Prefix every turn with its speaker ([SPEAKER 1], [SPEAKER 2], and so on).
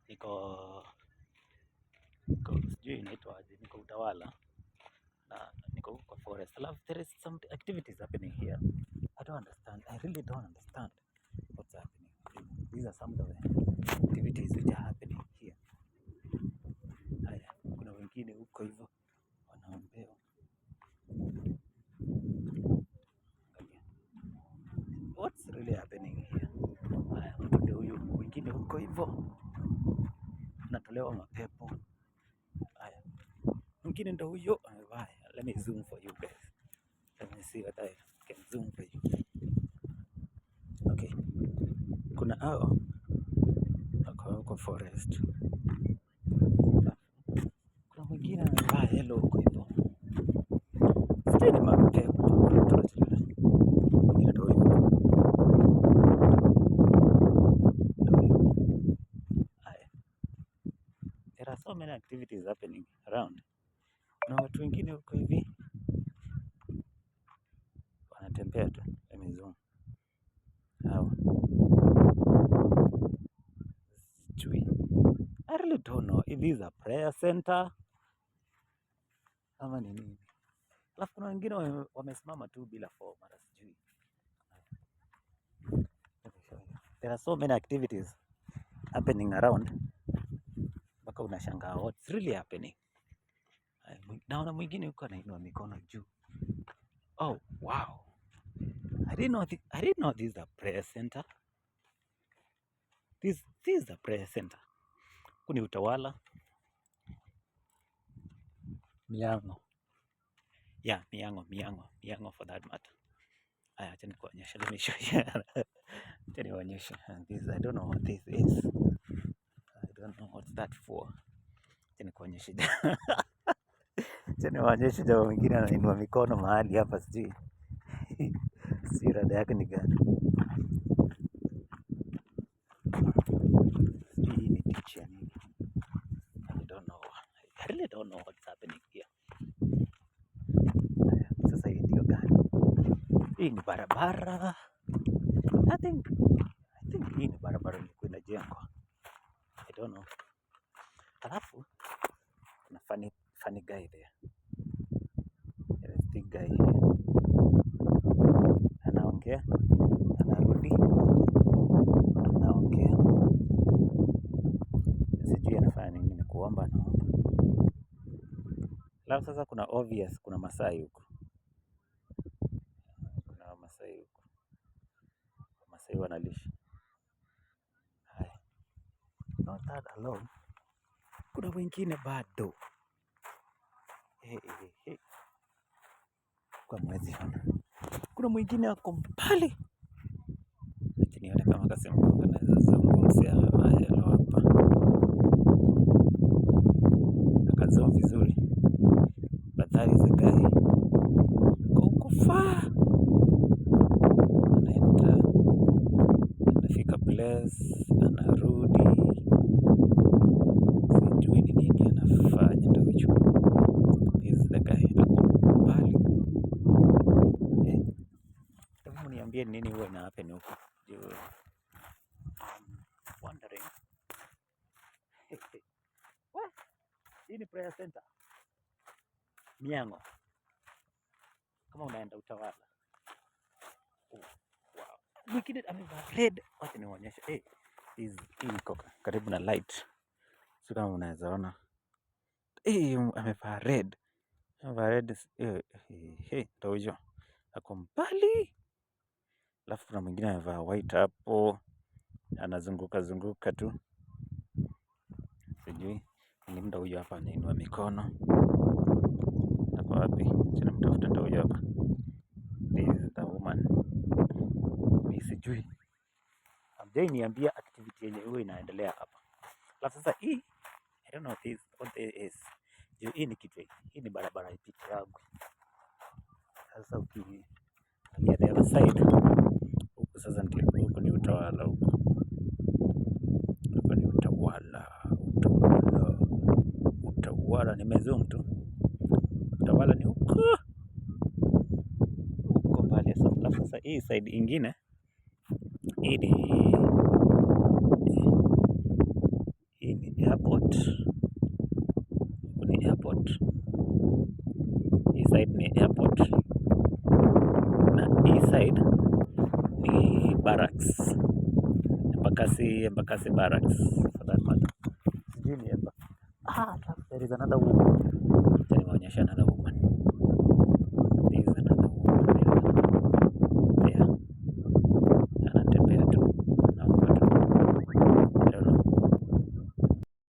[SPEAKER 1] niko sijui inaitwaje, niko Utawala na niko kwa forest. Alafu there is some activities happening here. I don't understand. I really don't understand what's happening. These are some of the activities which are happening here. Haya, kuna wengine huko hivyo wanaombewa. What's really happening here? Haya, mtu ndio huyu, wengine huko hivyo natolewa mapepo. Haya, mwingine ndio huyo amevaa. Let me zoom for you guys. Let me see what I can zoom for you. Okay, kuna hao wako forest. Kuna mwingine amevaa yellow huko hivyo. Sijui ni mapepo. Mwingine ndio huyo. There are so many activities happening around. Na watu wengine huko hivi wanatembea tu. Let me zoom. Hao. Sijui. I really don't know if this is a prayer center ama ni nini. Alafu kuna wengine wamesimama tu bila form, hata sijui. There are so many activities happening around. Mpaka unashangaa what's really happening. Naona mwingine huko anainua mikono juu. Oh, wow. I didn't know this is a prayer center. This is a prayer center. Kuni Utawala. Miango. Yeah, Miango for that matter. Acha nikuonyeshe, let me show you. Acha nionyeshe. This, I don't know what this is. I don't know what's that for. Acha nikuonyeshe. Acha nionyeshe jamaa mwingine anainua mikono mahali hapa sijui. Si rada yake ni gani? Sijui ni teacher nini. I don't know. I really don't know what's happening here. Sasa hii ndio gani? Hii ni barabara. I think hii ni barabara ilikuwa inajengwa. I don't know. Alafu kuna funny guy there. There is big guy here. Anaongea, anarudi, anaongea. Sijui anafanya nini, ni kuomba anaomba. Alafu sasa kuna obvious, kuna Masai huko. Kuna Masai huko. Masai wanalisha. Haya. Not that alone. Kuna wengine bado. Hey. Kwa mwezi hana. Kuna mwingine ako mbali. Lakini nione kama kasema kanaweza zungumzia haya hapa. Akazoa vizuri. But that is a guy. Huko far. Anaenda. Anafika place. Anarudi. Sijui ni nini anafanya ndio hicho. This is the guy. Ako mbali. Hebu niambie nini huwa ina happen huko. Wondering. What? Hii ni prayer center. Miango. Kama unaenda Utawala. Oh, wow. Mwingine amevaa red. Wacha nionyeshe. Hii iko karibu na light. Sio kama unaweza ona. Amevaa red. Amevaa red. Ndio hiyo. Ako mbali. Alafu kuna mwingine amevaa white hapo. Anazunguka tu. Sijui. Mwingine ndio huyo hapa anainua mikono. Ako wapi? Sina mtafuta ndio huyo hapa. This is the woman. Mimi sijui. Hamjai niambia activity yenye huwa inaendelea hapa. Alafu sasa hii I don't know what this is. Hii ni kitu hii ni barabara ipite yangu. Sasa ukiangalia the other side huko sasa ndio huko ni Utawala huko. Huko ni Utawala nimezoom tu. Utawala ni huko mbali sasa. Sasa hii side ingine hii ni barracks. Embakasi barracks for that matter. Sijui ni there is another